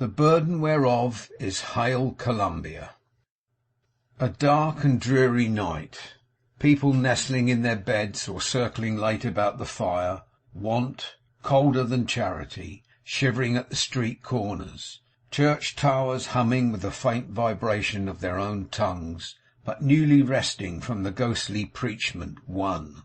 the burden whereof is Hail Columbia. A dark and dreary night. People nestling in their beds or circling late about the fire. Want, colder than charity, shivering at the street corners. Church towers humming with the faint vibration of their own tongues, but newly resting from the ghostly preachment one.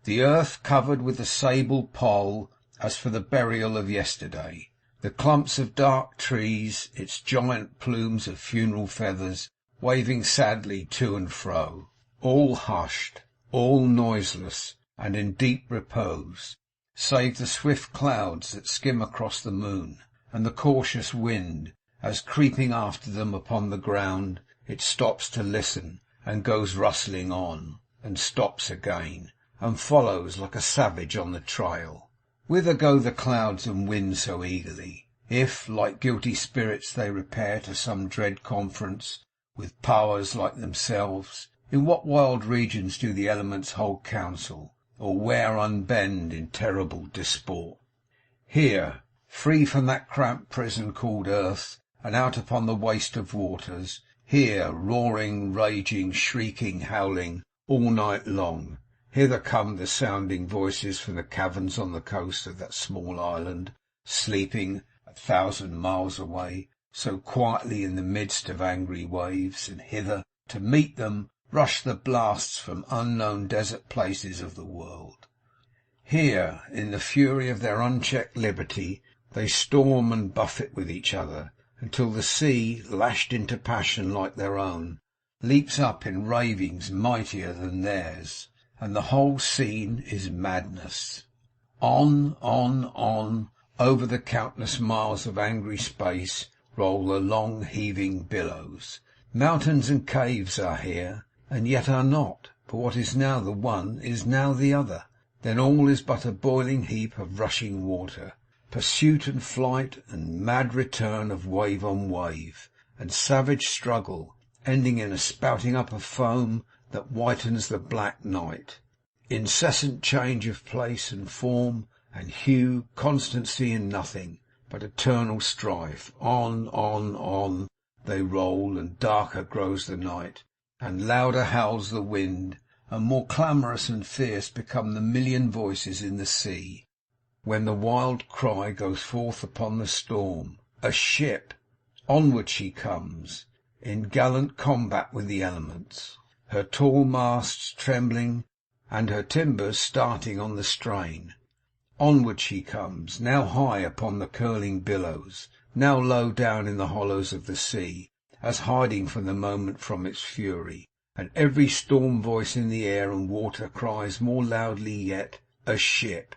The earth covered with the sable pall, as for the burial of yesterday. The clumps of dark trees, its giant plumes of funeral feathers, waving sadly to and fro. All hushed, all noiseless, and in deep repose, save the swift clouds that skim across the moon, and the cautious wind, as creeping after them upon the ground, it stops to listen, and goes rustling on, and stops again, and follows like a savage on the trail. Whither go the clouds and wind so eagerly? If, like guilty spirits, they repair to some dread conference with powers like themselves, in what wild regions do the elements hold council, or where unbend in terrible disport? Here, free from that cramped prison called earth, and out upon the waste of waters, here, roaring, raging, shrieking, howling, all night long. Hither come the sounding voices from the caverns on the coast of that small island, sleeping 1,000 miles away, so quietly in the midst of angry waves, and hither, to meet them, rush the blasts from unknown desert places of the world. Here, in the fury of their unchecked liberty, they storm and buffet with each other, until the sea, lashed into passion like their own, leaps up in ravings mightier than theirs, and the whole scene is madness. On, over the countless miles of angry space roll the long heaving billows. Mountains and caves are here, and yet are not, for what is now the one is now the other. Then all is but a boiling heap of rushing water, pursuit and flight, and mad return of wave on wave, and savage struggle, ending in a spouting up of foam that whitens the black night. Incessant change of place and form and hue, constancy in nothing, but eternal strife. On they roll, and darker grows the night, and louder howls the wind, and more clamorous and fierce become the million voices in the sea, when the wild cry goes forth upon the storm. A ship! Onward she comes, in gallant combat with the elements, her tall masts trembling, and her timbers starting on the strain. Onward she comes, now high upon the curling billows, now low down in the hollows of the sea, as hiding for the moment from its fury. And every storm voice in the air and water cries more loudly yet, a ship!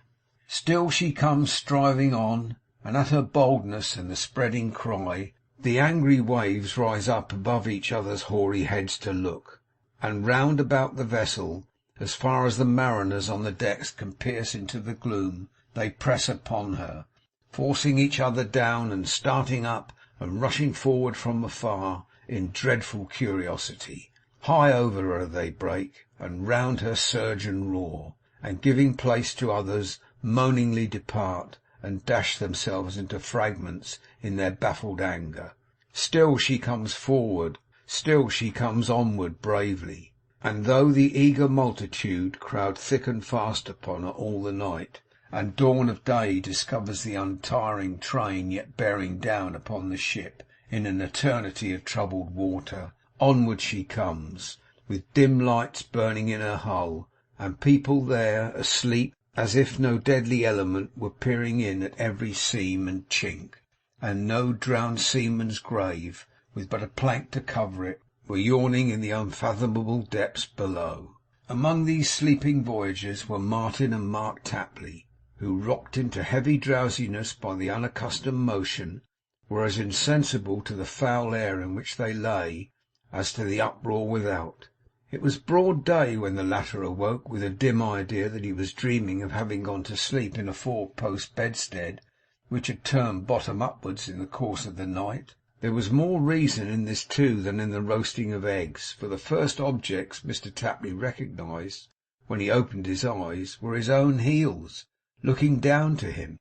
Still she comes striving on, and at her boldness and the spreading cry, the angry waves rise up above each other's hoary heads to look, and round about the vessel, as far as the mariners on the decks can pierce into the gloom, they press upon her, forcing each other down, and starting up, and rushing forward from afar in dreadful curiosity. High over her they break, and round her surge and roar, and giving place to others, moaningly depart, and dash themselves into fragments in their baffled anger. Still she comes forward, still she comes onward bravely, and though the eager multitude crowd thick and fast upon her all the night, and dawn of day discovers the untiring train yet bearing down upon the ship in an eternity of troubled water, onward she comes, with dim lights burning in her hull, and people there asleep, as if no deadly element were peering in at every seam and chink, and no drowned seaman's grave, with but a plank to cover it, were yawning in the unfathomable depths below. Among these sleeping voyagers were Martin and Mark Tapley, who, rocked into heavy drowsiness by the unaccustomed motion, were as insensible to the foul air in which they lay as to the uproar without. It was broad day when the latter awoke, with a dim idea that he was dreaming of having gone to sleep in a four-post bedstead which had turned bottom upwards in the course of the night. There was more reason in this too than in the roasting of eggs, for the first objects Mr. Tapley recognized when he opened his eyes were his own heels, looking down to him,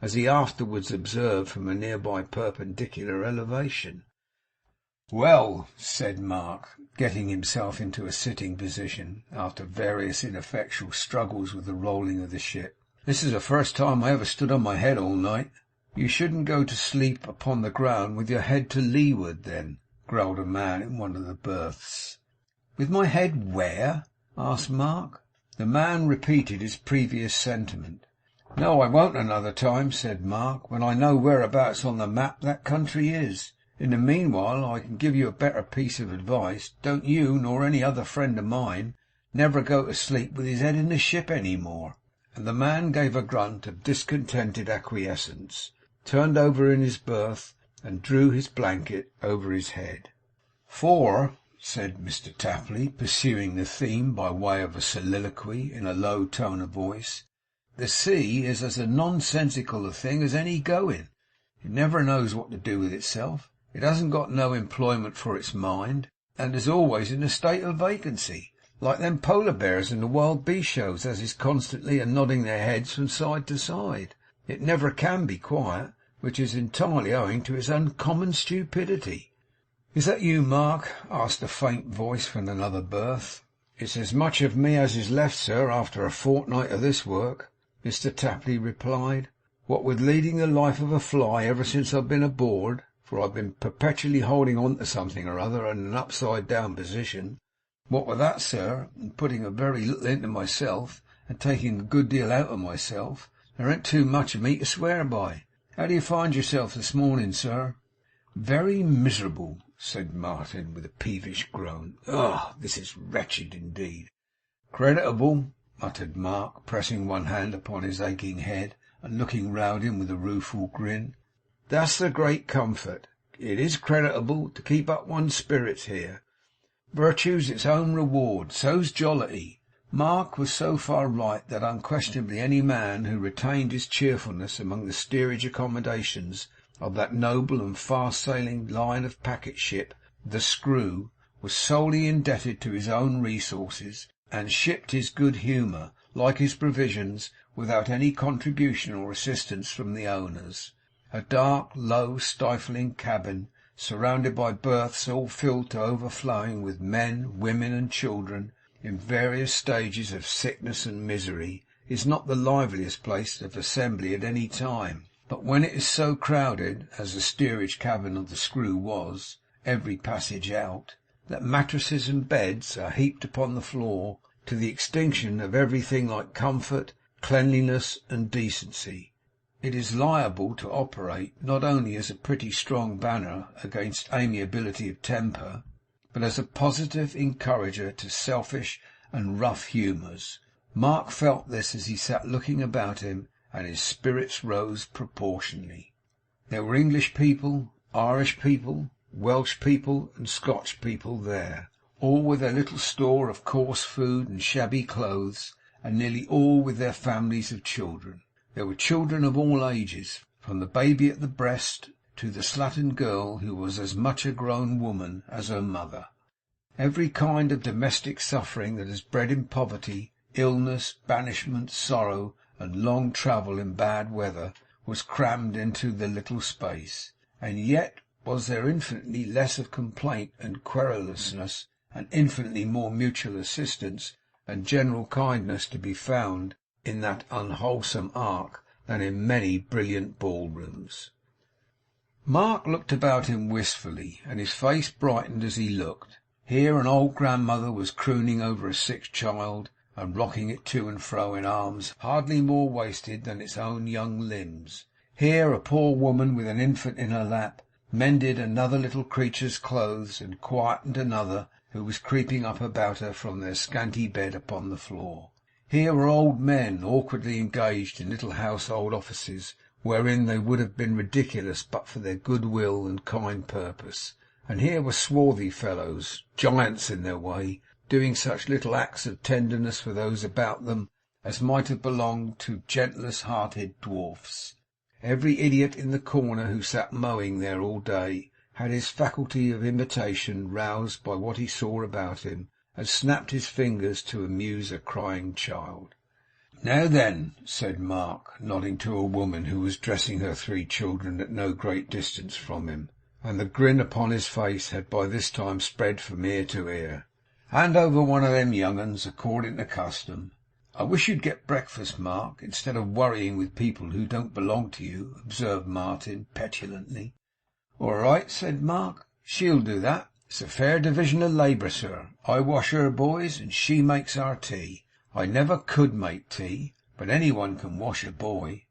as he afterwards observed from a nearby perpendicular elevation. "Well," said Mark, getting himself into a sitting position, after various ineffectual struggles with the rolling of the ship, "this is the first time I ever stood on my head all night." "You shouldn't go to sleep upon the ground with your head to leeward, then," growled a man in one of the berths. "With my head where?" asked Mark. The man repeated his previous sentiment. "No, I won't another time," said Mark, "when I know whereabouts on the map that country is. In the meanwhile, I can give you a better piece of advice. Don't you, nor any other friend of mine, never go to sleep with his head in the ship any more." And the man gave a grunt of discontented acquiescence, turned over in his berth, and drew his blanket over his head. "For," said Mr Tapley, pursuing the theme by way of a soliloquy in a low tone of voice, "the sea is as nonsensical a thing as any going. It never knows what to do with itself. It hasn't got no employment for its mind, and is always in a state of vacancy, like them polar bears in the wild beast shows as is constantly a nodding their heads from side to side. It never can be quiet, which is entirely owing to its uncommon stupidity." "Is that you, Mark?" asked a faint voice from another berth. "It's as much of me as is left, sir, after a fortnight of this work," Mr Tapley replied. "What with leading the life of a fly ever since I've been aboard, for I've been perpetually holding on to something or other in an upside down position, what with that, sir, and putting a very little into myself, and taking a good deal out of myself, there ain't too much of me to swear by. How do you find yourself this morning, sir?" "Very miserable," said Martin, with a peevish groan. "Ugh! This is wretched indeed." "Creditable," muttered Mark, pressing one hand upon his aching head, and looking round him with a rueful grin. "That's the great comfort. It is creditable to keep up one's spirits here. Virtue's its own reward. So's jollity." Mark was so far right that unquestionably any man who retained his cheerfulness among the steerage accommodations of that noble and fast-sailing line of packet ship, the Screw, was solely indebted to his own resources, and shipped his good humour, like his provisions, without any contribution or assistance from the owners. A dark, low, stifling cabin, surrounded by berths all filled to overflowing with men, women, and children, in various stages of sickness and misery, is not the liveliest place of assembly at any time. But when it is so crowded, as the steerage cabin of the Screw was, every passage out, that mattresses and beds are heaped upon the floor, to the extinction of everything like comfort, cleanliness, and decency, it is liable to operate not only as a pretty strong banner against amiability of temper, but as a positive encourager to selfish and rough humours. Mark felt this as he sat looking about him, and his spirits rose proportionally. There were English people, Irish people, Welsh people, and Scotch people there, all with their little store of coarse food and shabby clothes, and nearly all with their families of children. There were children of all ages, from the baby at the breast to the slattern girl who was as much a grown woman as her mother. Every kind of domestic suffering that is bred in poverty, illness, banishment, sorrow, and long travel in bad weather, was crammed into the little space. And yet was there infinitely less of complaint and querulousness, and infinitely more mutual assistance and general kindness to be found in that unwholesome ark than in many brilliant ballrooms. Mark looked about him wistfully, and his face brightened as he looked. Here an old grandmother was crooning over a sick child, and rocking it to and fro in arms hardly more wasted than its own young limbs. Here a poor woman with an infant in her lap mended another little creature's clothes, and quietened another who was creeping up about her from their scanty bed upon the floor. Here were old men awkwardly engaged in little household offices, wherein they would have been ridiculous but for their good will and kind purpose. And here were swarthy fellows, giants in their way, doing such little acts of tenderness for those about them as might have belonged to gentlest hearted dwarfs. Every idiot in the corner who sat mowing there all day had his faculty of imitation roused by what he saw about him, and snapped his fingers to amuse a crying child. 'Now then,' said Mark, nodding to a woman who was dressing her 3 children at no great distance from him, and the grin upon his face had by this time spread from ear to ear. 'Hand over one of them young 'uns, according to custom.' 'I wish you'd get breakfast, Mark, instead of worrying with people who don't belong to you,' observed Martin petulantly. 'All right,' said Mark. 'She'll do that. It's a fair division of labour, sir. I wash her boys, and she makes our tea. I never could make tea, but any one can wash a boy.'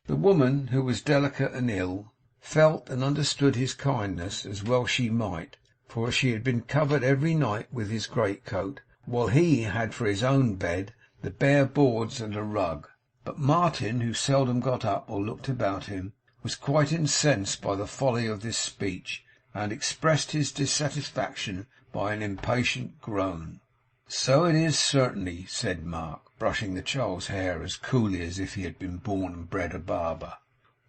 The woman, who was delicate and ill, felt and understood his kindness as well she might, for she had been covered every night with his greatcoat, while he had for his own bed the bare boards and a rug. But Martin, who seldom got up or looked about him, was quite incensed by the folly of this speech, and expressed his dissatisfaction by an impatient groan. 'So it is, certainly,' said Mark, brushing the child's hair as coolly as if he had been born and bred a barber.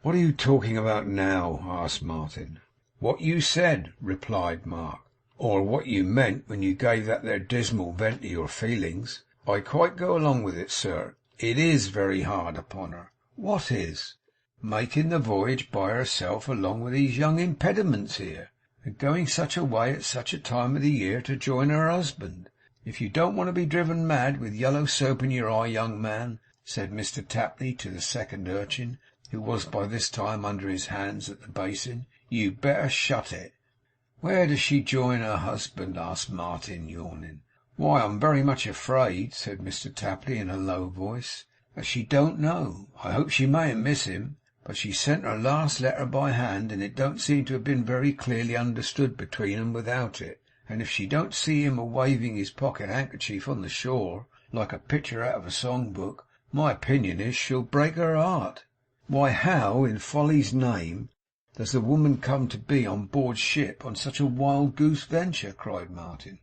'What are you talking about now?' asked Martin. 'What you said,' replied Mark, 'or what you meant when you gave that there dismal vent to your feelings. I quite go along with it, sir. It IS very hard upon her.' 'What is?' 'Making the voyage by herself along with these young impediments here, and going such a way at such a time of the year to join her husband. If you don't want to be driven mad with yellow soap in your eye, young man,' said Mr Tapley to the second urchin, who was by this time under his hands at the basin, 'you better shut it.' 'Where does she join her husband?' asked Martin, yawning. 'Why, I'm very much afraid,' said Mr Tapley in a low voice, 'that she don't know. I hope she mayn't miss him, but she sent her last letter by hand, and it don't seem to have been very clearly understood between 'em without it. And if she don't see him a waving his pocket handkerchief on the shore, like a picture out of a song book, my opinion is she'll break her heart.' 'Why, how, in folly's name, does the woman come to be on board ship on such a wild goose venture?' cried Martin.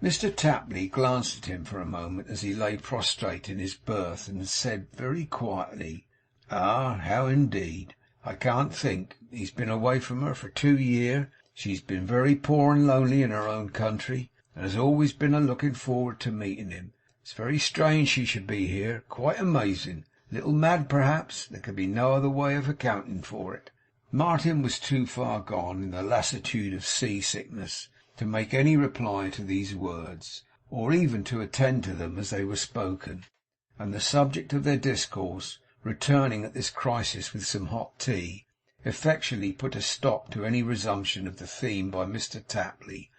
Mr Tapley glanced at him for a moment as he lay prostrate in his berth, and said very quietly, 'Ah, how indeed! I can't think. He's been away from her for 2 year. She's been very poor and lonely in her own country, and has always been a looking forward to meeting him. It's very strange she should be here. Quite amazing. Little mad, perhaps. There can be no other way of accounting for it.' Martin was too far gone in the lassitude of sea sickness to make any reply to these words, or even to attend to them as they were spoken; and the subject of their discourse, returning at this crisis with some hot tea, effectually put a stop to any resumption of the theme by Mr Tapley,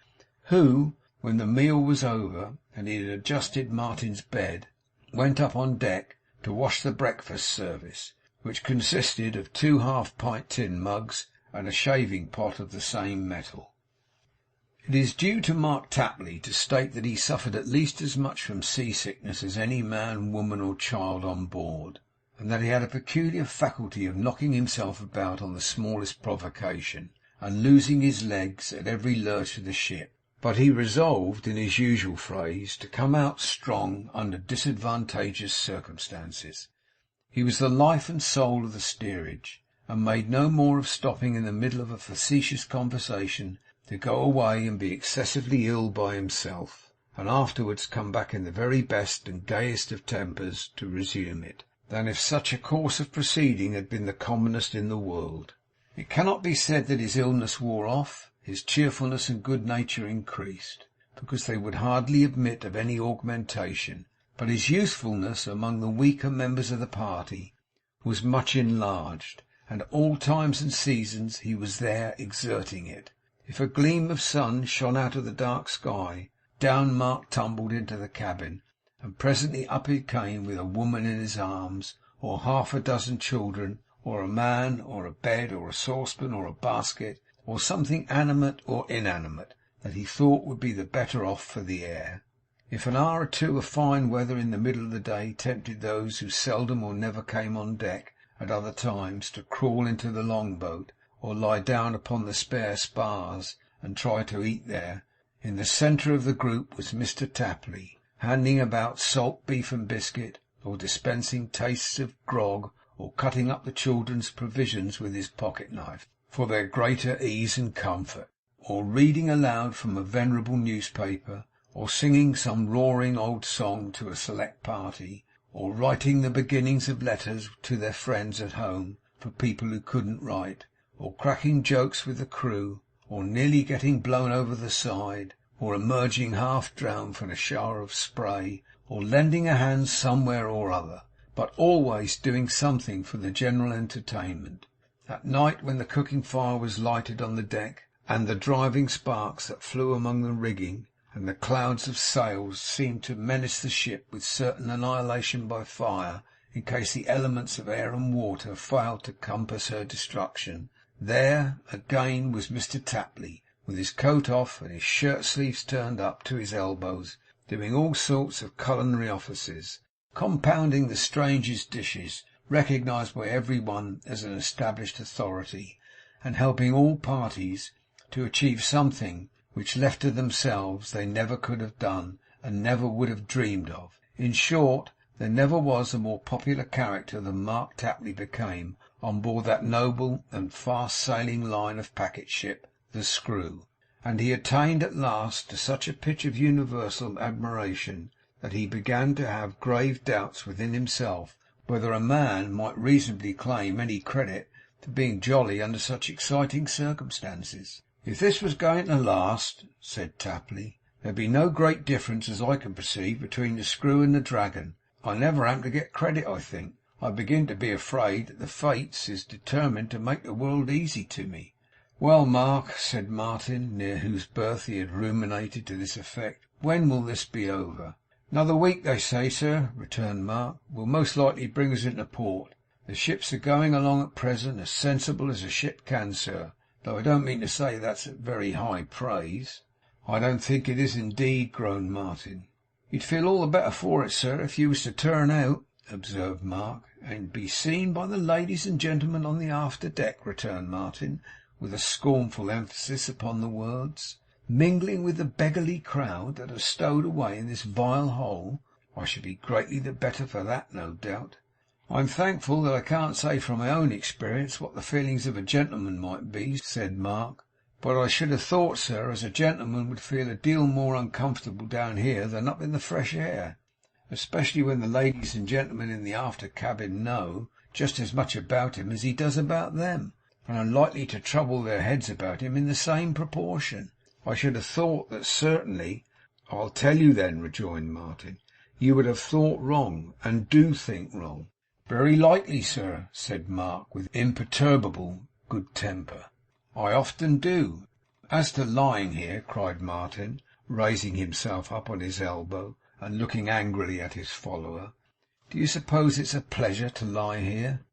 who, when the meal was over and he had adjusted Martin's bed, went up on deck to wash the breakfast service, which consisted of 2 half-pint tin mugs and a shaving pot of the same metal. It is due to Mark Tapley to state that he suffered at least as much from seasickness as any man, woman, or child on board, and that he had a peculiar faculty of knocking himself about on the smallest provocation, and losing his legs at every lurch of the ship. But he resolved, in his usual phrase, to come out strong under disadvantageous circumstances. He was the life and soul of the steerage, and made no more of stopping in the middle of a facetious conversation to go away and be excessively ill by himself, and afterwards come back in the very best and gayest of tempers to resume it, than if such a course of proceeding had been the commonest in the world. It cannot be said that his illness wore off. His cheerfulness and good nature increased, because they would hardly admit of any augmentation; but his usefulness among the weaker members of the party was much enlarged, and at all times and seasons he was there exerting it. If a gleam of sun shone out of the dark sky, down Mark tumbled into the cabin, and presently up he came with a woman in his arms, or half a dozen children, or a man, or a bed, or a saucepan, or a basket, or something animate or inanimate that he thought would be the better off for the air. If an hour or two of fine weather in the middle of the day tempted those who seldom or never came on deck at other times to crawl into the longboat, or lie down upon the spare spars and try to eat there, in the centre of the group was Mr Tapley, handing about salt beef and biscuit, or dispensing tastes of grog, or cutting up the children's provisions with his pocket knife for their greater ease and comfort, or reading aloud from a venerable newspaper, or singing some roaring old song to a select party, or writing the beginnings of letters to their friends at home for people who couldn't write, or cracking jokes with the crew, or nearly getting blown over the side, or emerging half drowned from a shower of spray, or lending a hand somewhere or other, but always doing something for the general entertainment. At night, when the cooking fire was lighted on the deck, and the driving sparks that flew among the rigging, and the clouds of sails seemed to menace the ship with certain annihilation by fire, in case the elements of air and water failed to compass her destruction, there, again, was Mr Tapley, with his coat off and his shirt sleeves turned up to his elbows, doing all sorts of culinary offices, compounding the strangest dishes, recognized by every one as an established authority, and helping all parties to achieve something which, left to themselves, they never could have done, and never would have dreamed of. In short, there never was a more popular character than Mark Tapley became on board that noble and fast-sailing line of packet ship, the Screw; and he attained at last to such a pitch of universal admiration that he began to have grave doubts within himself whether a man might reasonably claim any credit for being jolly under such exciting circumstances. "If this was going to last," said Tapley, "there'd be no great difference, as I can perceive, between the Screw and the Dragon. I never am to get credit, I think. I begin to be afraid that the Fates is determined to make the world easy to me." "Well, Mark," said Martin, near whose berth he had ruminated to this effect, "when will this be over?" "Another week, they say, sir," returned Mark, "will most likely bring us into port. The ships are going along at present as sensible as a ship can, sir, though I don't mean to say that's very high praise." "I don't think it is indeed," groaned Martin. "You'd feel all the better for it, sir, if you was to turn out," observed Mark. "And be seen by the ladies and gentlemen on the after deck," returned Martin, with a scornful emphasis upon the words, "mingling with the beggarly crowd that are stowed away in this vile hole. I should be greatly the better for that, no doubt." "I'm thankful that I can't say from my own experience what the feelings of a gentleman might be," said Mark, "but I should have thought, sir, as a gentleman would feel a deal more uncomfortable down here than up in the fresh air, especially when the ladies and gentlemen in the after cabin know just as much about him as he does about them, and are likely to trouble their heads about him in the same proportion. I should have thought that certainly." "I'll tell you then," rejoined Martin, "you would have thought wrong, and do think wrong." "Very likely, sir," said Mark, with imperturbable good temper. "I often do. As to lying here," cried Martin, raising himself up on his elbow, and looking angrily at his follower, "do you suppose it's a pleasure to lie here?"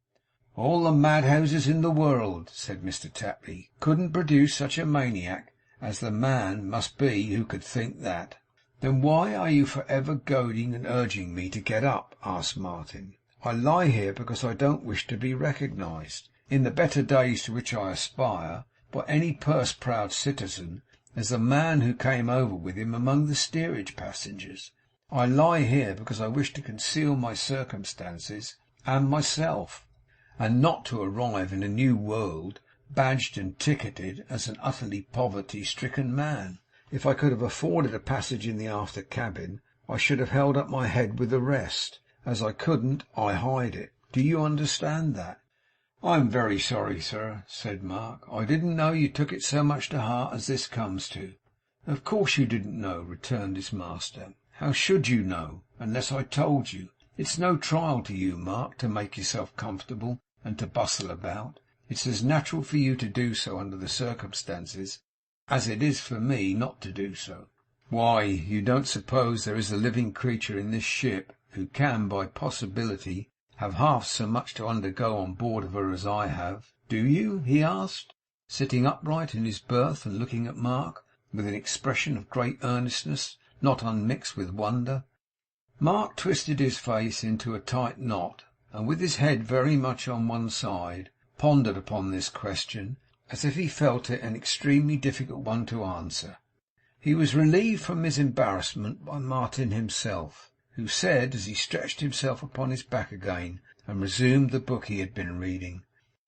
"All the madhouses in the world," said Mr Tapley, "couldn't produce such a maniac as the man must be who could think that." "Then why are you for ever goading and urging me to get up?" asked Martin. "I lie here because I don't wish to be recognized, in the better days to which I aspire, by any purse-proud citizen, as the man who came over with him among the steerage passengers. I lie here because I wish to conceal my circumstances and myself, and not to arrive in a new world badged and ticketed as an utterly poverty-stricken man. If I could have afforded a passage in the after cabin, I should have held up my head with the rest. As I couldn't, I hide it. Do you understand that?" "I am very sorry, sir," said Mark. "I didn't know you took it so much to heart as this comes to." "Of course you didn't know," returned his master. "How should you know, unless I told you? It's no trial to you, Mark, to make yourself comfortable and to bustle about. It's as natural for you to do so under the circumstances as it is for me not to do so." "Why, you don't suppose there is a living creature in this ship who can, by possibility, have half so much to undergo on board of her as I have, do you?" he asked, sitting upright in his berth and looking at Mark with an expression of great earnestness, not unmixed with wonder. Mark twisted his face into a tight knot, and with his head very much on one side, pondered upon this question, as if he felt it an extremely difficult one to answer. He was relieved from his embarrassment by Martin himself, who said, as he stretched himself upon his back again and resumed the book he had been reading,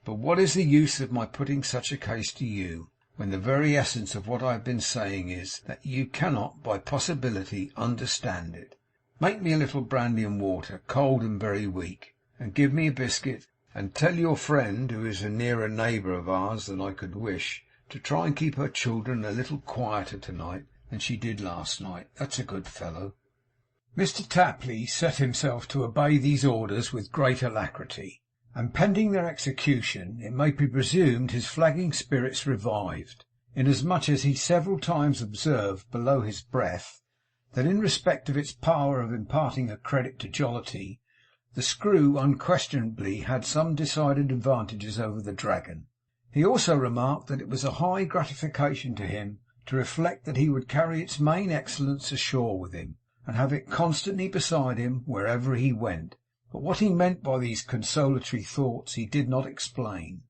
"But what is the use of my putting such a case to you, when the very essence of what I have been saying is, that you cannot by possibility understand it?" Make me a little brandy and water, cold and very weak, and give me a biscuit, and tell your friend, who is a nearer neighbour of ours than I could wish, to try and keep her children a little quieter tonight than she did last night. That's a good fellow.' Mr Tapley set himself to obey these orders with great alacrity, and pending their execution, it may be presumed his flagging spirits revived, inasmuch as he several times observed below his breath that in respect of its power of imparting a credit to jollity, the Screw unquestionably had some decided advantages over the Dragon. He also remarked that it was a high gratification to him to reflect that he would carry its main excellence ashore with him, and have it constantly beside him wherever he went. But what he meant by these consolatory thoughts he did not explain.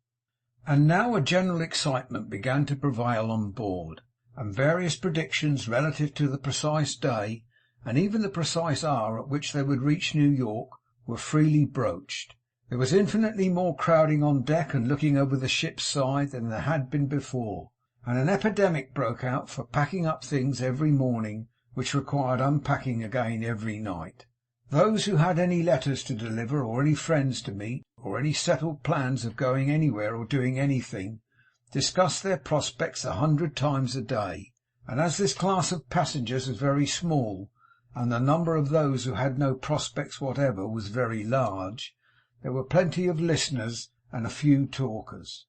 And now a general excitement began to prevail on board, and various predictions relative to the precise day, and even the precise hour at which they would reach New York, were freely broached. There was infinitely more crowding on deck and looking over the ship's side than there had been before, and an epidemic broke out for packing up things every morning, which required unpacking again every night. Those who had any letters to deliver, or any friends to meet, or any settled plans of going anywhere or doing anything, discussed their prospects 100 times a day; and as this class of passengers was very small, and the number of those who had no prospects whatever was very large, there were plenty of listeners and a few talkers.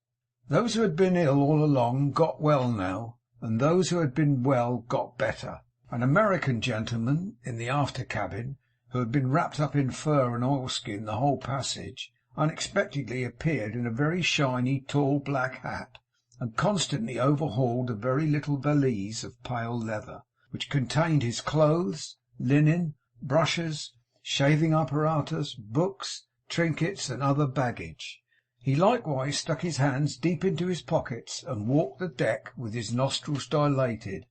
Those who had been ill all along got well now, and those who had been well got better. An American gentleman in the after cabin, who had been wrapped up in fur and oilskin the whole passage, unexpectedly appeared in a very shiny tall black hat, and constantly overhauled a very little valise of pale leather, which contained his clothes, linen, brushes, shaving apparatus, books, trinkets, and other baggage. He likewise stuck his hands deep into his pockets, and walked the deck with his nostrils dilated,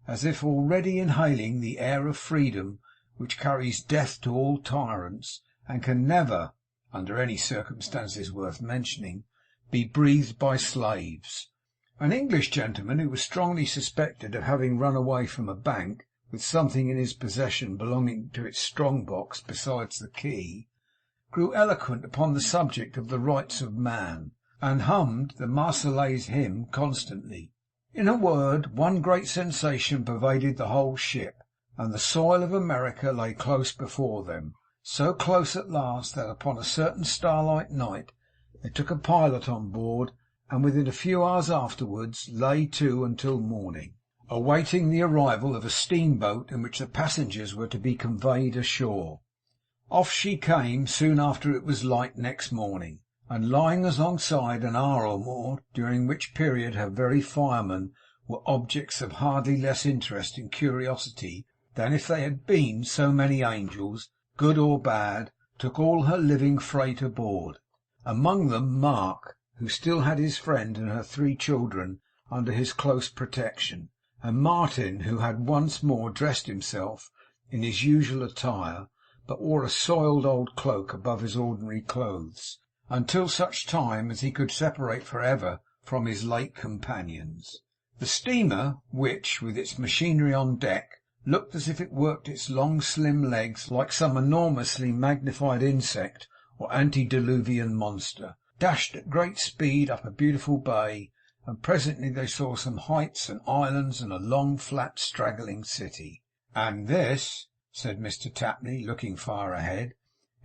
as if already inhaling the air of freedom which carries death to all tyrants, and can never, under any circumstances worth mentioning, be breathed by slaves. An English gentleman, who was strongly suspected of having run away from a bank with something in his possession belonging to its strong box besides the key, grew eloquent upon the subject of the rights of man, and hummed the Marseillaise hymn constantly. In a word, one great sensation pervaded the whole ship, and the soil of America lay close before them, so close at last that upon a certain starlight night they took a pilot on board, and within a few hours afterwards lay to until morning, awaiting the arrival of a steamboat in which the passengers were to be conveyed ashore. Off she came soon after it was light next morning, and lying alongside an hour or more, during which period her very firemen were objects of hardly less interest and curiosity than if they had been so many angels, good or bad, took all her living freight aboard. Among them Mark, who still had his friend and her 3 children under his close protection, and Martin, who had once more dressed himself in his usual attire, but wore a soiled old cloak above his ordinary clothes, until such time as he could separate for ever from his late companions. The steamer, which, with its machinery on deck, looked as if it worked its long slim legs like some enormously magnified insect or antediluvian monster, dashed at great speed up a beautiful bay, and presently they saw some heights and islands and a long flat straggling city. "And this," said Mr Tapley, looking far ahead,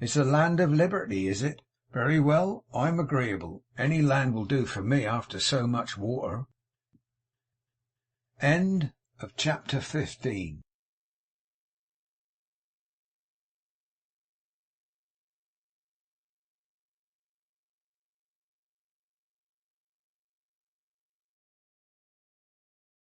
"is the land of liberty, is it? Very well, I'm agreeable. Any land will do for me after so much water." Chapter 15